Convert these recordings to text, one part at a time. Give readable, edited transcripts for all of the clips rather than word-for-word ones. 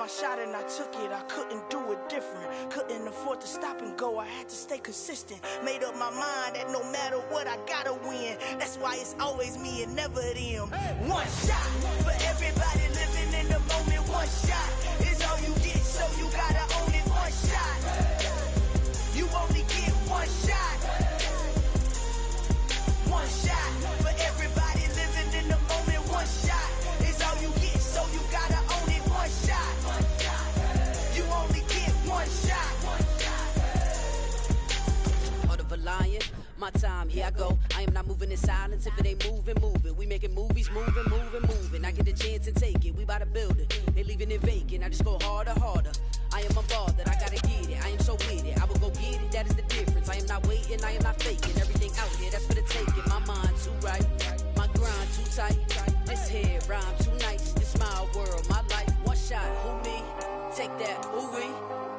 shot and I took it. I couldn't do it different. Couldn't afford to stop and go. I had to stay consistent. Made up my mind that no matter what, I gotta win. That's why it's always me and never them. One shot for everybody living in the moment. One shot is all you get, so you gotta own it. One shot. You only get one shot. One shot for everybody living in the moment. One shot is all you get, so you gotta own it. One shot. You only get one shot. Heart of a lion, my time, here I go. I am not moving in silence. If it ain't moving, moving. We making movies, moving. I get the chance and take it. We bout to build it. They leaving it vacant. I just go harder. I am unbothered, I gotta get it. I am so with it. I will go get it, that is the difference. I am not waiting, I am not faking. Everything out here, that's for the taking. My mind too right, my grind too tight. This head rhyme too nice. This my world, my life. One shot, who me? Take that, ooh wee.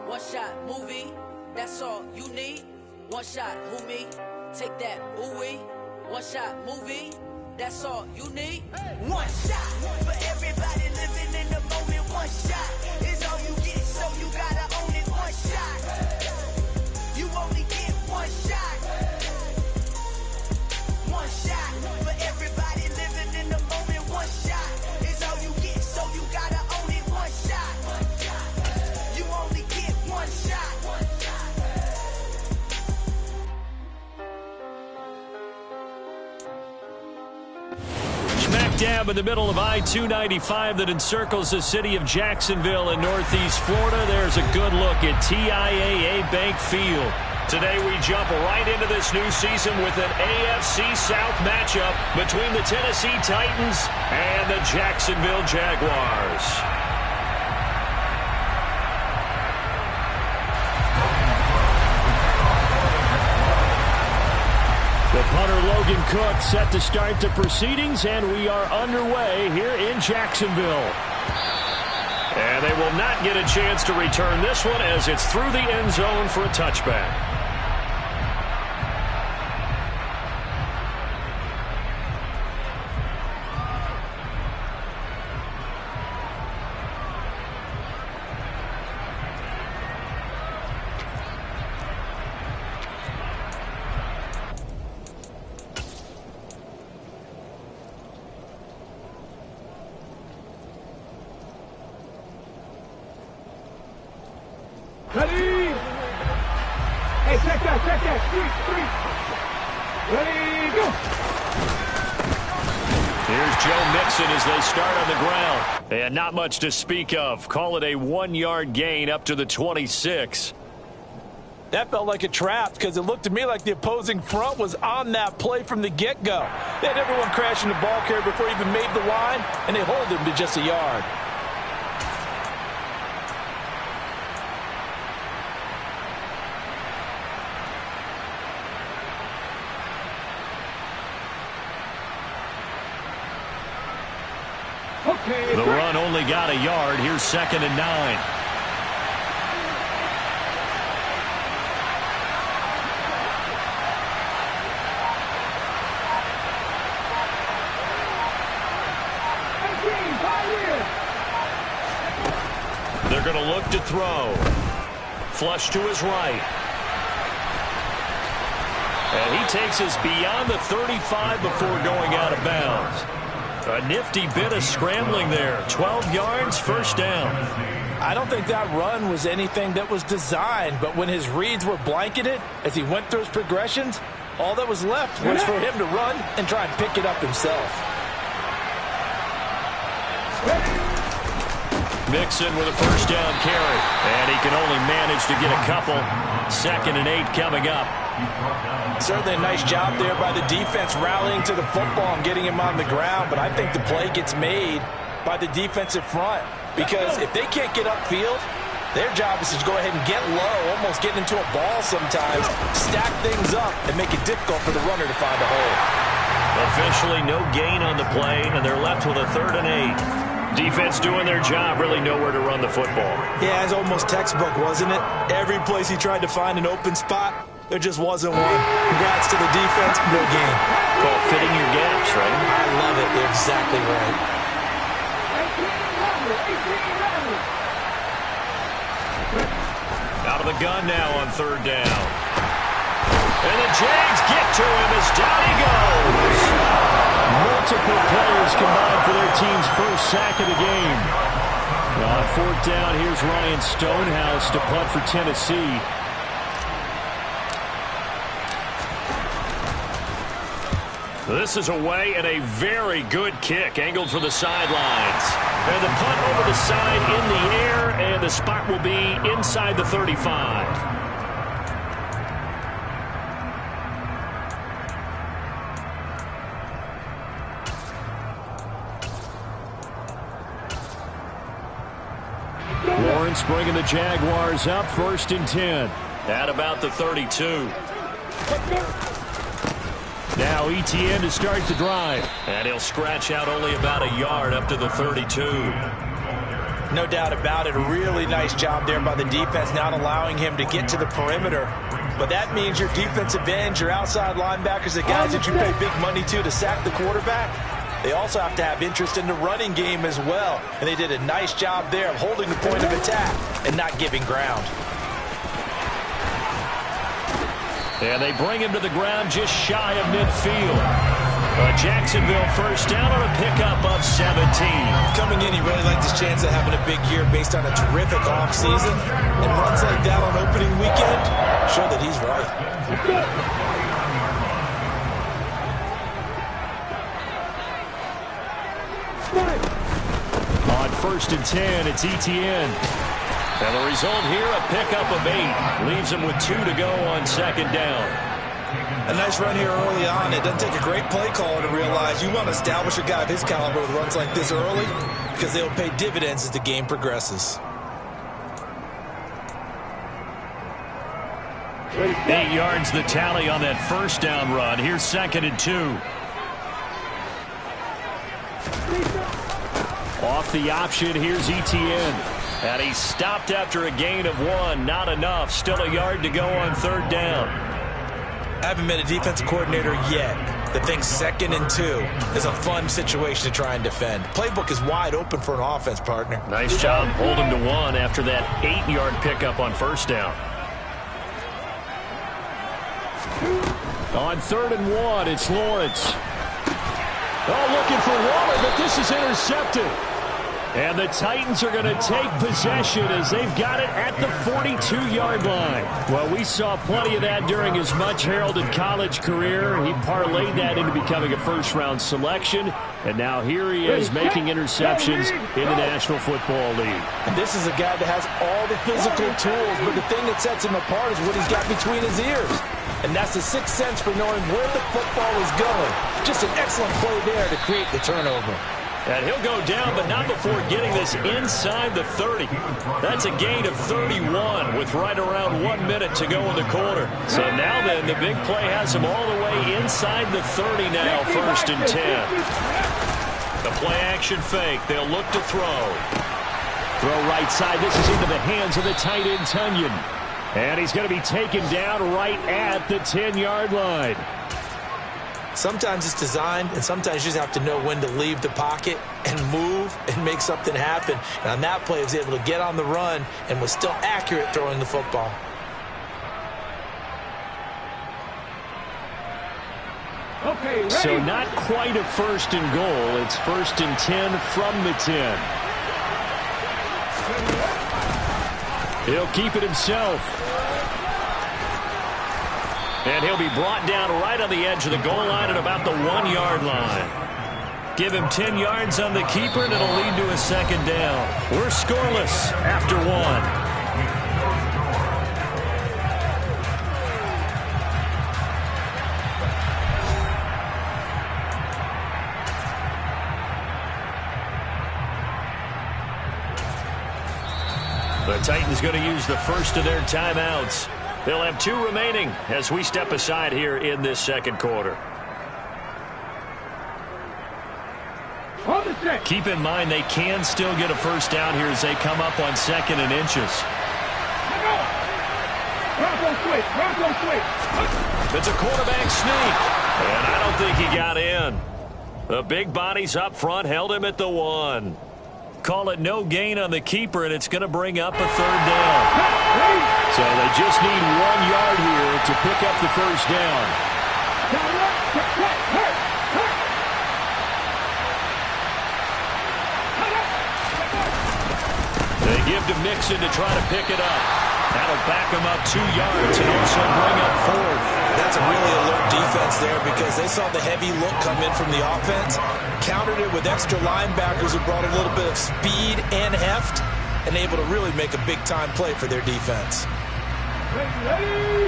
One shot, movie. That's all you need. One shot, who me? Take that, ooh wee. One shot, movie. That's all you need. One shot for everybody living in the moment. One shot is all you get, so you gotta own it. One shot. You only get one shot. One shot for everybody living in the moment. One shot is all you get, so you gotta own it. One shot. You only get one shot. Smack dab in the middle of I-295 that encircles the city of Jacksonville in northeast Florida. There's a good look at TIAA Bank Field. Today we jump right into this new season with an AFC South matchup between the Tennessee Titans and the Jacksonville Jaguars. The punter Logan Cook set to start the proceedings, and we are underway here in Jacksonville. And they will not get a chance to return this one as it's through the end zone for a touchback. Ready? Hey, check that. Street. Ready, go. Here's Joe Mixon as they start on the ground. And not much to speak of. Call it a 1-yard gain up to the 26. That felt like a trap because it looked to me like the opposing front was on that play from the get-go. They had everyone crashing the ball carrier before he even made the line, and they hold him to just a yard. The run only got a yard. Here's 2nd and 9. They're going to look to throw. Flush to his right. And he takes us beyond the 35 before going out of bounds. A nifty bit of scrambling there. 12 yards, first down. I don't think that run was anything that was designed, but when his reads were blanketed as he went through his progressions, all that was left was for him to run and try and pick it up himself. Mixon with a first down carry. And he can only manage to get a couple. 2nd and 8 coming up. Certainly a nice job there by the defense rallying to the football and getting him on the ground, but I think the play gets made by the defensive front because if they can't get upfield, their job is to go ahead and get low, almost get into a ball sometimes, stack things up, and make it difficult for the runner to find a hole. Officially no gain on the play, and they're left with a 3rd and 8. Defense doing their job, really nowhere to run the football. Yeah, it's almost textbook, wasn't it? Every place he tried to find an open spot, there just wasn't one. Congrats to the defense, no gain. Call fitting your gaps, right? I love it. They're exactly right. Out of the gun now on third down. And the Jags get to him as down he goes. Multiple players combined for their team's first sack of the game. On fourth down, here's Ryan Stonehouse to punt for Tennessee. This is away and a very good kick, angled for the sidelines. And the punt over the side in the air, and the spot will be inside the 35. Lawrence bringing the Jaguars up, 1st and 10. At about the 32. Now Etienne to start the drive. And he'll scratch out only about a yard up to the 32. No doubt about it. A really nice job there by the defense, not allowing him to get to the perimeter. But that means your defensive ends, your outside linebackers, the guys that you pay big money to sack the quarterback, they also have to have interest in the running game as well. And they did a nice job there of holding the point of attack and not giving ground. And they bring him to the ground just shy of midfield. Jacksonville first down on a pickup of 17. Coming in, he really liked his chance of having a big year based on a terrific offseason. And runs like that on opening weekend show that he's right. On 1st and 10, it's Etienne. And the result here, a pickup of 8. Leaves him with 2 to go on 2nd down. A nice run here early on. It doesn't take a great play caller to realize you want to establish a guy of his caliber with runs like this early because they'll pay dividends as the game progresses. 8 yards the tally on that 1st down run. Here's 2nd and 2. Off the option, here's Etienne. And he's stopped after a gain of 1. Not enough. Still a yard to go on 3rd down. I haven't met a defensive coordinator yet that thinks 2nd and 2 is a fun situation to try and defend. Playbook is wide open for an offense, partner. Nice job holding to 1 after that 8-yard pickup on 1st down. On 3rd and 1, it's Lawrence. Oh, looking for Waller, but this is intercepted. And the Titans are going to take possession as they've got it at the 42-yard line. Well, we saw plenty of that during his much-heralded college career. He parlayed that into becoming a first-round selection. And now here he is making interceptions in the National Football League. And this is a guy that has all the physical tools, but the thing that sets him apart is what he's got between his ears. And that's the sixth sense for knowing where the football is going. Just an excellent play there to create the turnover. And he'll go down, but not before getting this inside the 30. That's a gain of 31 with right around 1 minute to go in the quarter. So now then, the big play has him all the way inside the 30 now, 1st and 10. The play-action fake. They'll look to throw. Throw right side. This is into the hands of the tight end, Tunyon. And he's going to be taken down right at the 10-yard line. Sometimes it's designed, and sometimes you just have to know when to leave the pocket and move and make something happen. And on that play, he was able to get on the run and was still accurate throwing the football. Okay, ready. So not quite a 1st and goal. It's 1st and 10 from the 10. He'll keep it himself. And he'll be brought down right on the edge of the goal line at about the 1-yard line. Give him 10 yards on the keeper, and it'll lead to a 2nd down. We're scoreless after 1. The Titans going to use the first of their timeouts. They'll have 2 remaining as we step aside here in this 2nd quarter. Keep in mind they can still get a 1st down here as they come up on 2nd and inches. It's a quarterback sneak, and I don't think he got in. The big bodies up front held him at the 1. Call it no gain on the keeper, and it's going to bring up a 3rd down. So they just need 1 yard here to pick up the first down. They give to Mixon to try to pick it up. That'll back them up 2 yards and also bring up 4th. That's a really alert defense there because they saw the heavy look come in from the offense, countered it with extra linebackers who brought a little bit of speed and heft, and able to really make a big-time play for their defense. Ready?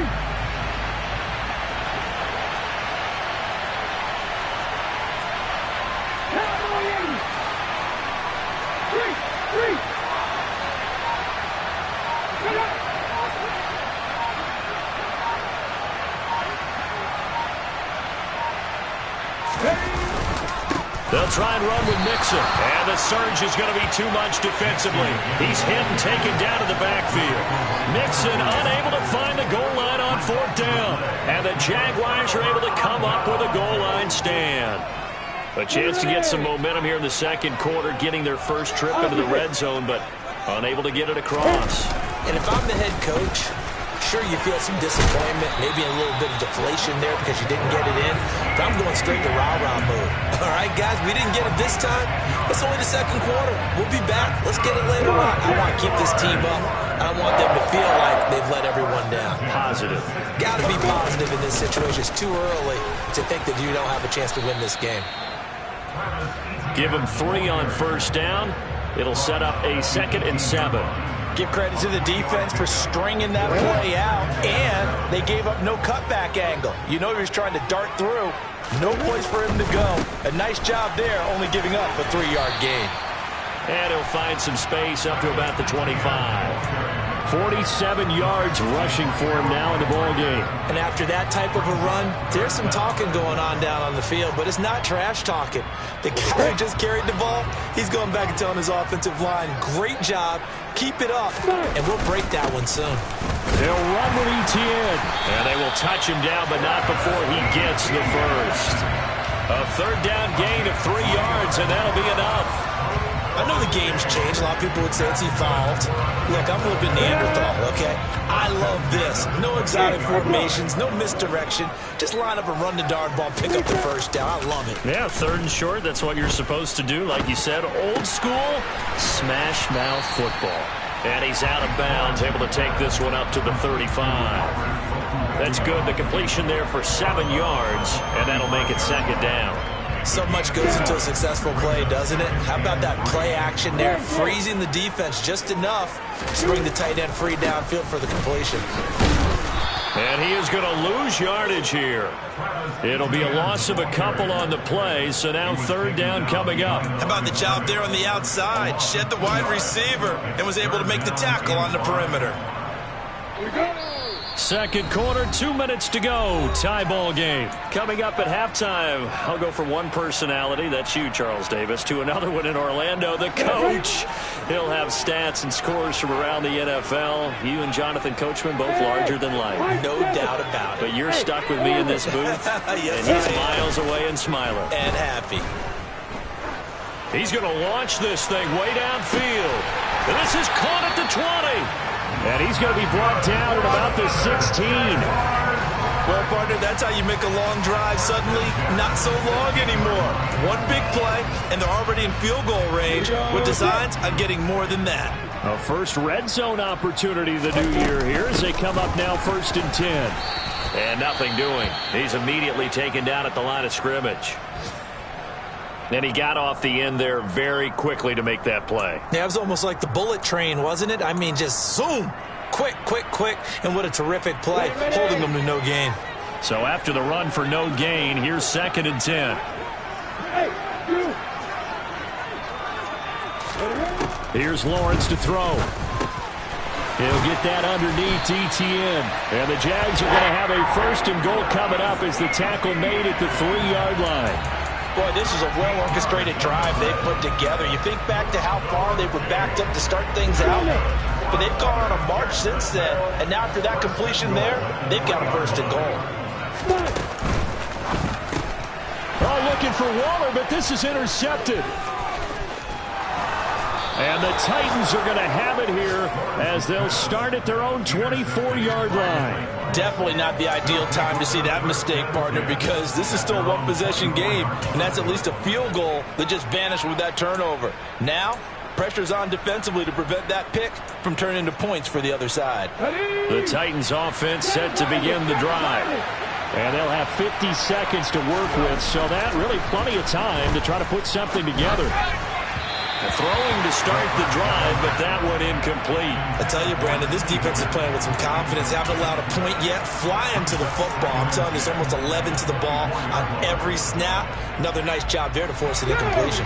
They'll try and run with Mixon. And the surge is going to be too much defensively. He's hit and taken down to the backfield. Mixon unable to find the goal line on 4th down. And the Jaguars are able to come up with a goal line stand. A chance to get some momentum here in the 2nd quarter, getting their first trip into the red zone, but unable to get it across. And if I'm the head coach, sure, you feel some disappointment, maybe a little bit of deflation there because you didn't get it in. But I'm going straight to rah-rah mode. All right, guys, we didn't get it this time. It's only the 2nd quarter. We'll be back. Let's get it later on. I want to keep this team up. I want them to feel like they've let everyone down. Positive. Got to be positive in this situation. It's too early to think that you don't have a chance to win this game. Give them 3 on 1st down. It'll set up a 2nd and 7. Give credit to the defense for stringing that play out, and they gave up no cutback angle. You know he was trying to dart through. No place for him to go. A nice job there, only giving up a 3-yard gain. And he'll find some space up to about the 25. 47 yards rushing for him now in the ball game. And after that type of a run, there's some talking going on down on the field, but it's not trash talking. The guy just carried the ball. He's going back and telling his offensive line, great job, keep it up, and we'll break that one soon. They'll run with Etienne, and they will touch him down, but not before he gets the first. A 3rd down gain of 3 yards, and that'll be enough. I know the game's changed. A lot of people would say it's evolved. Look, I'm a little bit Neanderthal, okay? I love this. No exotic formations, no misdirection. Just line up and run the darn ball, pick up the first down. I love it. Yeah, 3rd and short, that's what you're supposed to do. Like you said, old school, smash mouth football. And he's out of bounds, able to take this one up to the 35. That's good. The completion there for 7 yards, and that'll make it 2nd down. So much goes into a successful play, doesn't it? How about that play action there? Freezing the defense just enough to bring the tight end free downfield for the completion. And he is going to lose yardage here. It'll be a loss of a couple on the play, so now 3rd down coming up. How about the job there on the outside? Shed the wide receiver and was able to make the tackle on the perimeter. 2nd quarter, 2 minutes to go. Tie ball game. Coming up at halftime, I'll go from one personality, that's you, Charles Davis, to another one in Orlando, the coach. He'll have stats and scores from around the NFL. You and Jonathan Coachman, both larger than life. No doubt about it. But you're stuck with me in this booth, yes, and he's miles away and smiling. And happy. He's going to launch this thing way downfield. And this is caught at the 20. And he's going to be brought down at about the 16. Well, partner, that's how you make a long drive suddenly not so long anymore. One big play, and they're already in field goal range with designs on getting more than that. A first red zone opportunity the new year here as they come up now 1st and 10. And nothing doing. He's immediately taken down at the line of scrimmage. And he got off the end there very quickly to make that play. Yeah, it was almost like the bullet train, wasn't it? I mean, just zoom. Quick, quick, quick. And what a terrific play, holding them to no gain. So after the run for no gain, here's 2nd and 10. Here's Lawrence to throw. He'll get that underneath Etienne. And the Jags are going to have a 1st and goal coming up as the tackle made at the 3-yard line. Boy, this is a well-orchestrated drive they've put together. You think back to how far they were backed up to start things out, but they've gone on a march since then, and now after that completion there, they've got a 1st and goal. Oh, looking for Waller, but this is intercepted. And the Titans are going to have it here as they'll start at their own 24-yard line. Definitely not the ideal time to see that mistake, partner, because this is still a one-possession game, and that's at least a field goal that just vanished with that turnover. Now, pressure's on defensively to prevent that pick from turning into points for the other side. The Titans offense set to begin the drive. And they'll have 50 seconds to work with, so that really plenty of time to try to put something together. Throwing to start the drive, but that one incomplete. I tell you, Brandon, this defense is playing with some confidence. Haven't allowed a point yet. Flying to the football. I'm telling you, it's almost 11 to the ball on every snap. Another nice job there to force an incompletion.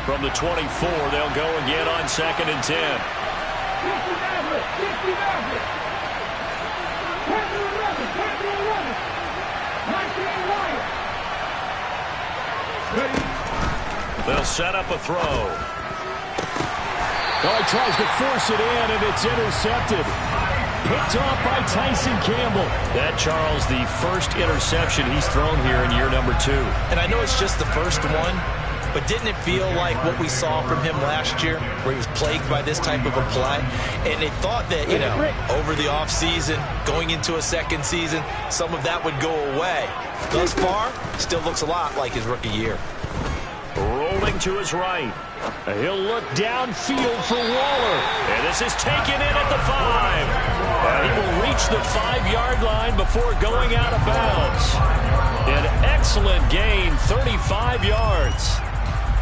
From the 24, they'll go again on 2nd and 10. They'll set up a throw. Oh, he tries to force it in, and it's intercepted. Picked off by Tyson Campbell. That, Charles, the first interception he's thrown here in year number 2. And I know it's just the first one, but didn't it feel like what we saw from him last year, where he was plagued by this type of a play? And they thought that, you know, over the offseason, going into a second season, some of that would go away. Thus far, still looks a lot like his rookie year. Rolling to his right. He'll look downfield for Waller. And this is taken in at the 5. And he will reach the 5-yard line before going out of bounds. An excellent gain, 35 yards.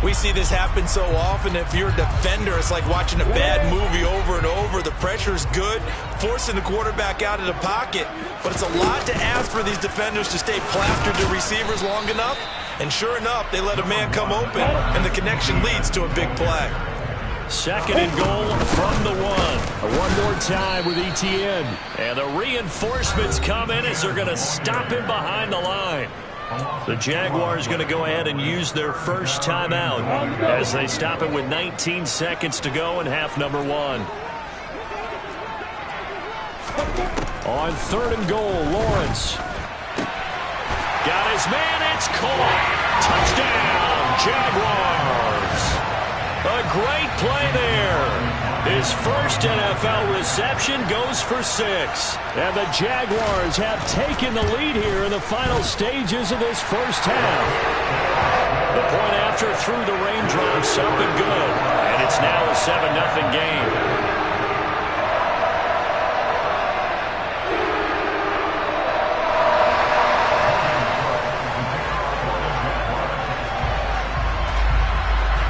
We see this happen so often. If you're a defender, it's like watching a bad movie over and over. The pressure's good, forcing the quarterback out of the pocket. But it's a lot to ask for these defenders to stay plastered to receivers long enough. And sure enough, they let a man come open, and the connection leads to a big play. 2nd and goal from the 1. One more time with Etienne. And the reinforcements come in as they're going to stop him behind the line. The Jaguars going to go ahead and use their first timeout as they stop it with 19 seconds to go in half number 1. On 3rd and goal, Lawrence. Got his man, it's caught. Touchdown, Jaguars. A great play there. His first NFL reception goes for 6. And the Jaguars have taken the lead here in the final stages of this first half. The point after through the raindrops up and good. And it's now a 7-0 game.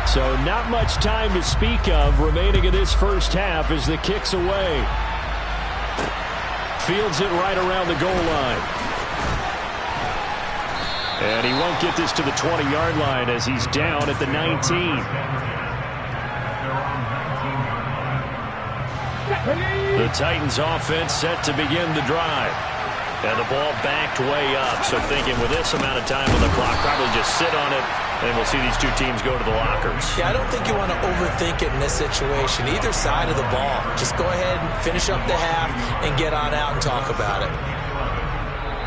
So not much time to speak of remaining in this first half as the kick's away. Fields it right around the goal line. And he won't get this to the 20-yard line as he's down at the 19. The Titans offense set to begin the drive. And the ball backed way up. So thinking with this amount of time on the clock, probably just sit on it. And we'll see these two teams go to the lockers. Yeah, I don't think you want to overthink it in this situation. Either side of the ball. Just go ahead and finish up the half and get on out and talk about it.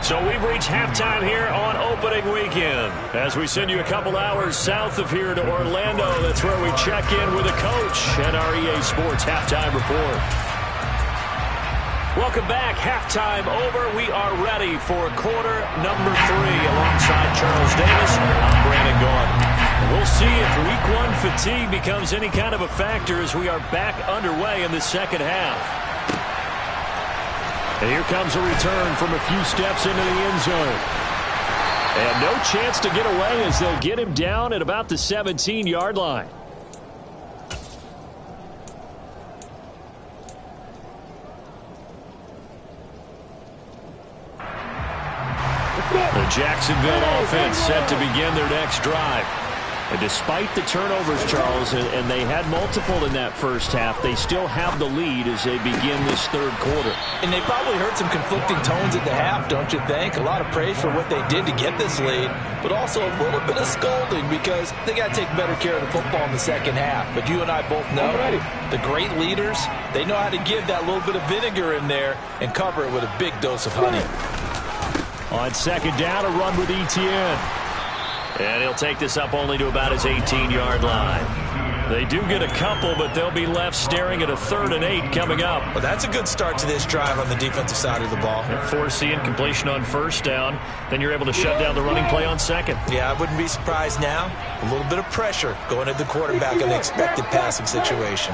So we've reached halftime here on opening weekend. As we send you a couple hours south of here to Orlando, that's where we check in with a coach and our EA Sports Halftime Report. Welcome back. Halftime over. We are ready for quarter number 3 alongside Charles Davis. I'm Brandon Gaudin. We'll see if week 1 fatigue becomes any kind of a factor as we are back underway in the second half. And here comes a return from a few steps into the end zone. And no chance to get away as they'll get him down at about the 17-yard line. The Jacksonville offense set to begin their next drive. And despite the turnovers, Charles, and they had multiple in that first half, they still have the lead as they begin this third quarter. And they probably heard some conflicting tones at the half, don't you think? A lot of praise for what they did to get this lead, but also a little bit of scolding because they got to take better care of the football in the second half. But you and I both know the great leaders, they know how to give that little bit of vinegar in there and cover it with a big dose of honey. On second down, a run with Etienne. And he'll take this up only to about his 18-yard line. They do get a couple, but they'll be left staring at a 3rd and 8 coming up. Well, that's a good start to this drive on the defensive side of the ball. And forcing completion on 1st down. Then you're able to shut down the running play on 2nd. Yeah, I wouldn't be surprised now. A little bit of pressure going at the quarterback in an expected passing situation.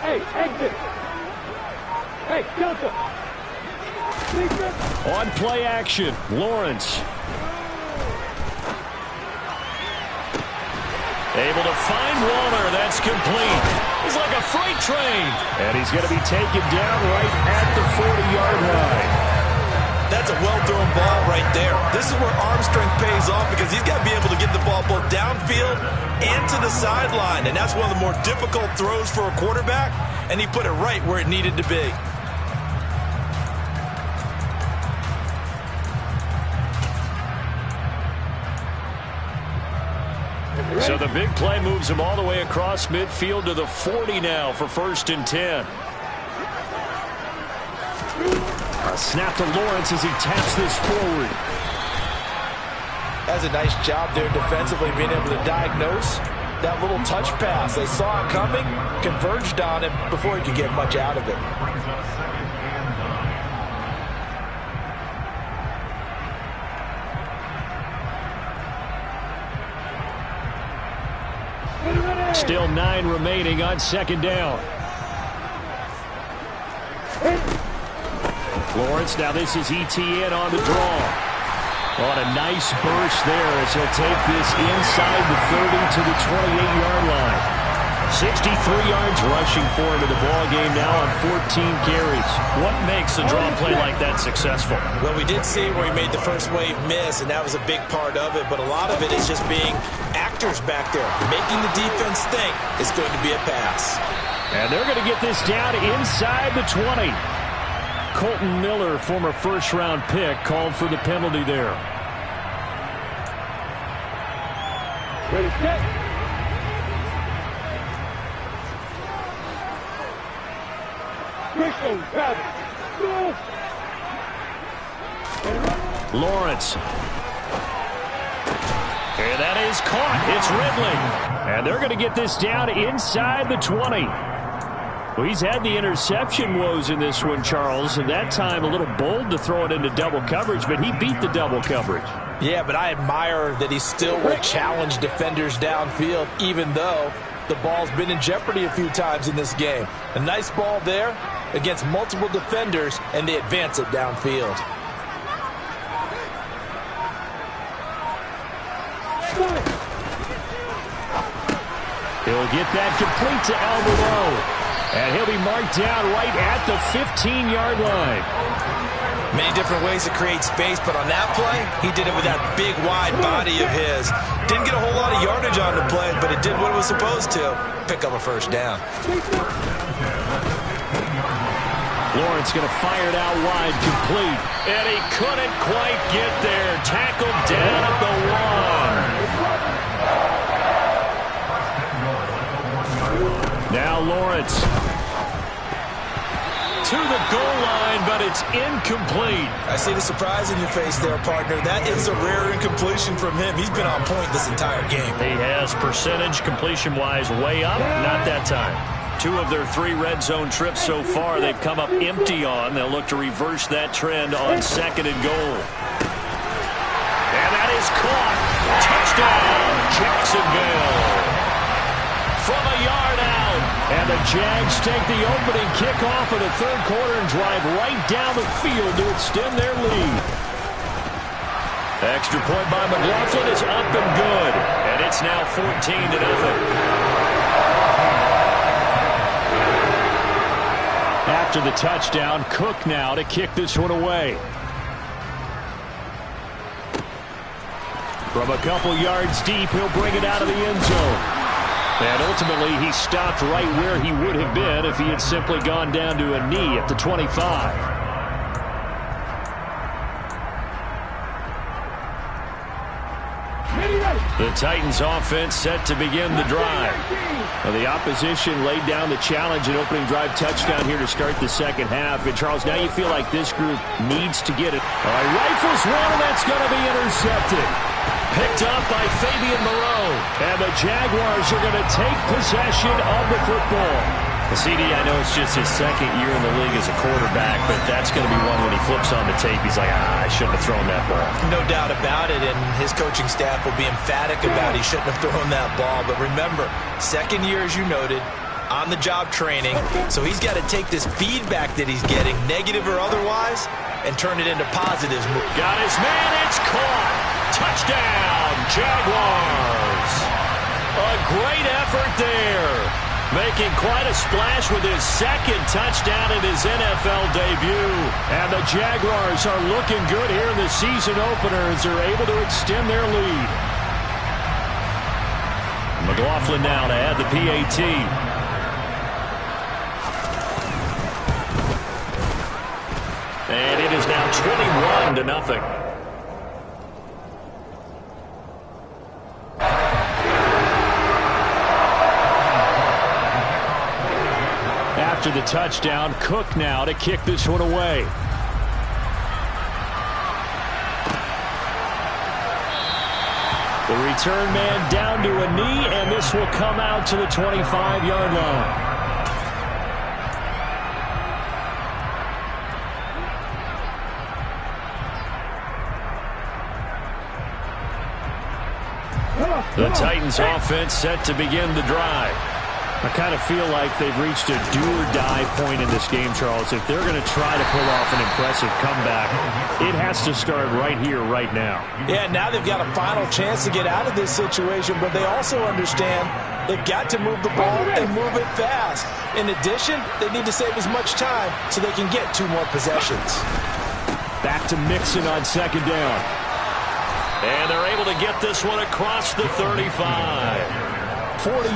Hey, exit. Hey, Delta. On play action, Lawrence. Able to find Waller. That's complete. He's like a freight train. And he's going to be taken down right at the 40-yard line. That's a well-thrown ball right there. This is where arm strength pays off because he's got to be able to get the ball both downfield and to the sideline. And that's one of the more difficult throws for a quarterback. And he put it right where it needed to be. So the big play moves him all the way across midfield to the 40 now for 1st and 10. A snap to Lawrence as he taps this forward. That's a nice job there defensively, being able to diagnose that little touch pass. They saw it coming, converged on him before he could get much out of it. Still 9 remaining on 2nd down. Lawrence, now this is ETN on the draw. On a nice burst there as he'll take this inside the 30 to the 28-yard line. 63 yards rushing for him in the ball game now on 14 carries. What makes a draw play like that successful? Well, we did see where he made the first wave miss, and that was a big part of it. But a lot of it is just being actors back there, making the defense think it's going to be a pass. And they're going to get this down inside the 20. Colton Miller, former 1st-round pick, called for the penalty there. Ready, set. Lawrence. And that is caught. It's Ridley. And they're going to get this down inside the 20. Well, he's had the interception woes in this one, Charles, and that time a little bold to throw it into double coverage, but he beat the double coverage. Yeah, but I admire that he still will challenge defenders downfield, even though the ball's been in jeopardy a few times in this game. A nice ball there against multiple defenders, and they advance it downfield. He'll get that complete to Alvaro. And he'll be marked down right at the 15-yard line. Many different ways to create space, but on that play, he did it with that big, wide body of his. Didn't get a whole lot of yardage on the play, but it did what it was supposed to. Pick up a 1st down. Lawrence going to fire it out wide, complete. And he couldn't quite get there. Tackled down at the 1. Now Lawrence to the goal line, but it's incomplete. I see the surprise in your face there, partner. That is a rare incompletion from him. He's been on point this entire game. He has percentage completion-wise way up. Not that time. 2 of their 3 red zone trips so far they've come up empty on. They'll look to reverse that trend on 2nd and goal. And that is caught. Touchdown, Jacksonville. From a yard out. And the Jags take the opening kickoff of the 3rd quarter and drive right down the field to extend their lead. Extra point by McLaughlin is up and good. And it's now 14-0. After the touchdown, Cook now to kick this one away. From a couple yards deep, he'll bring it out of the end zone. And ultimately, he stopped right where he would have been if he had simply gone down to a knee at the 25. The Titans offense set to begin the drive. Well, the opposition laid down the challenge and opening drive touchdown here to start the 2nd half. And Charles, now you feel like this group needs to get it. All right, rifles one, and that's going to be intercepted. Picked up by Fabian Moreau. And the Jaguars are going to take possession of the football. CD, I know it's just his second year in the league as a quarterback, but that's going to be one when he flips on the tape. He's like, I shouldn't have thrown that ball. No doubt about it, and his coaching staff will be emphatic about he shouldn't have thrown that ball. But remember, second year, as you noted, on-the-job training, so he's got to take this feedback that he's getting, negative or otherwise, and turn it into positives. Got his man, it's caught. Touchdown, Jaguars. A great effort there. Making quite a splash with his second touchdown in his NFL debut. And the Jaguars are looking good here in the season opener as they're able to extend their lead. McLaughlin now to add the PAT. And it is now 21-0. After the touchdown, Cook now to kick this one away. The return man down to a knee, and this will come out to the 25-yard line. The Titans offense set to begin the drive. I kind of feel like they've reached a do-or-die point in this game, Charles. If they're going to try to pull off an impressive comeback, it has to start right here, right now. Yeah, now they've got a final chance to get out of this situation, but they also understand they've got to move the ball and move it fast. In addition, they need to save as much time so they can get 2 more possessions. Back to Mixon on second down. And they're able to get this one across the 35. 40